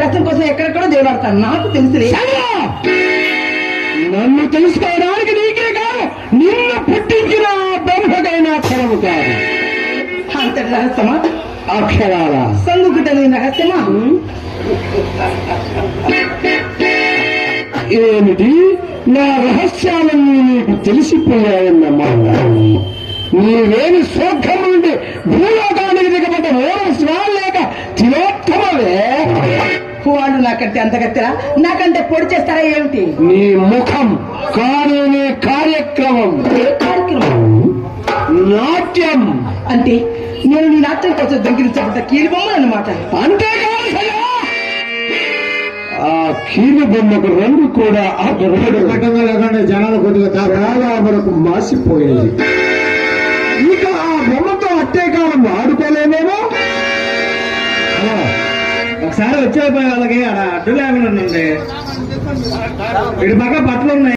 రసం కోసం ఎక్కడెక్కడో దేవాడతాను, నాకు తెలుసులే. నన్ను తెలుసుకోవడానికి నీకే కాదు, నిన్ను పుట్టించిన బ్రహ్మకైనా క్షణము కాదు. అంతటి రహస్యమా? అక్షరాల సందుకు తెలియని రహస్యమా? ఏమిటి, నా రహస్యాలన్నీ నీకు తెలిసిపోయాయన్నమాట. నీవేమి స్వర్గం నుండి భూలోకానికి దిగబడ్డ లేక తిలోత్తమవే. వాళ్ళు నాకంటే అంతగత్తెరా, నాకంటే పొడి చేస్తారా ఏమిటి? నీ ముఖం కానీ నీ కార్యక్రమం. ఏ కార్యక్రమం? నాట్యం. అంటే నేను నీ నాట్యం కోసం దగ్గరించబడ్డ కీలుబొమ్మ అన్నమాట. అంతేకాదు సరే, ఆ కీలు బొమ్మకు రంగు కూడా ఆ ఘటనగా లేకుండా జనాలు కొద్దిగా చాలా వరకు మాసిపోయింది. ఇక ఆ బొమ్మతో అట్టే కాలం ఆడుకోలేమేమో. ఒకసారి వచ్చే వాళ్ళకి అడ్డు లేకుండా ఉండే ఇటు పక్క బట్టలు ఉన్నాయి.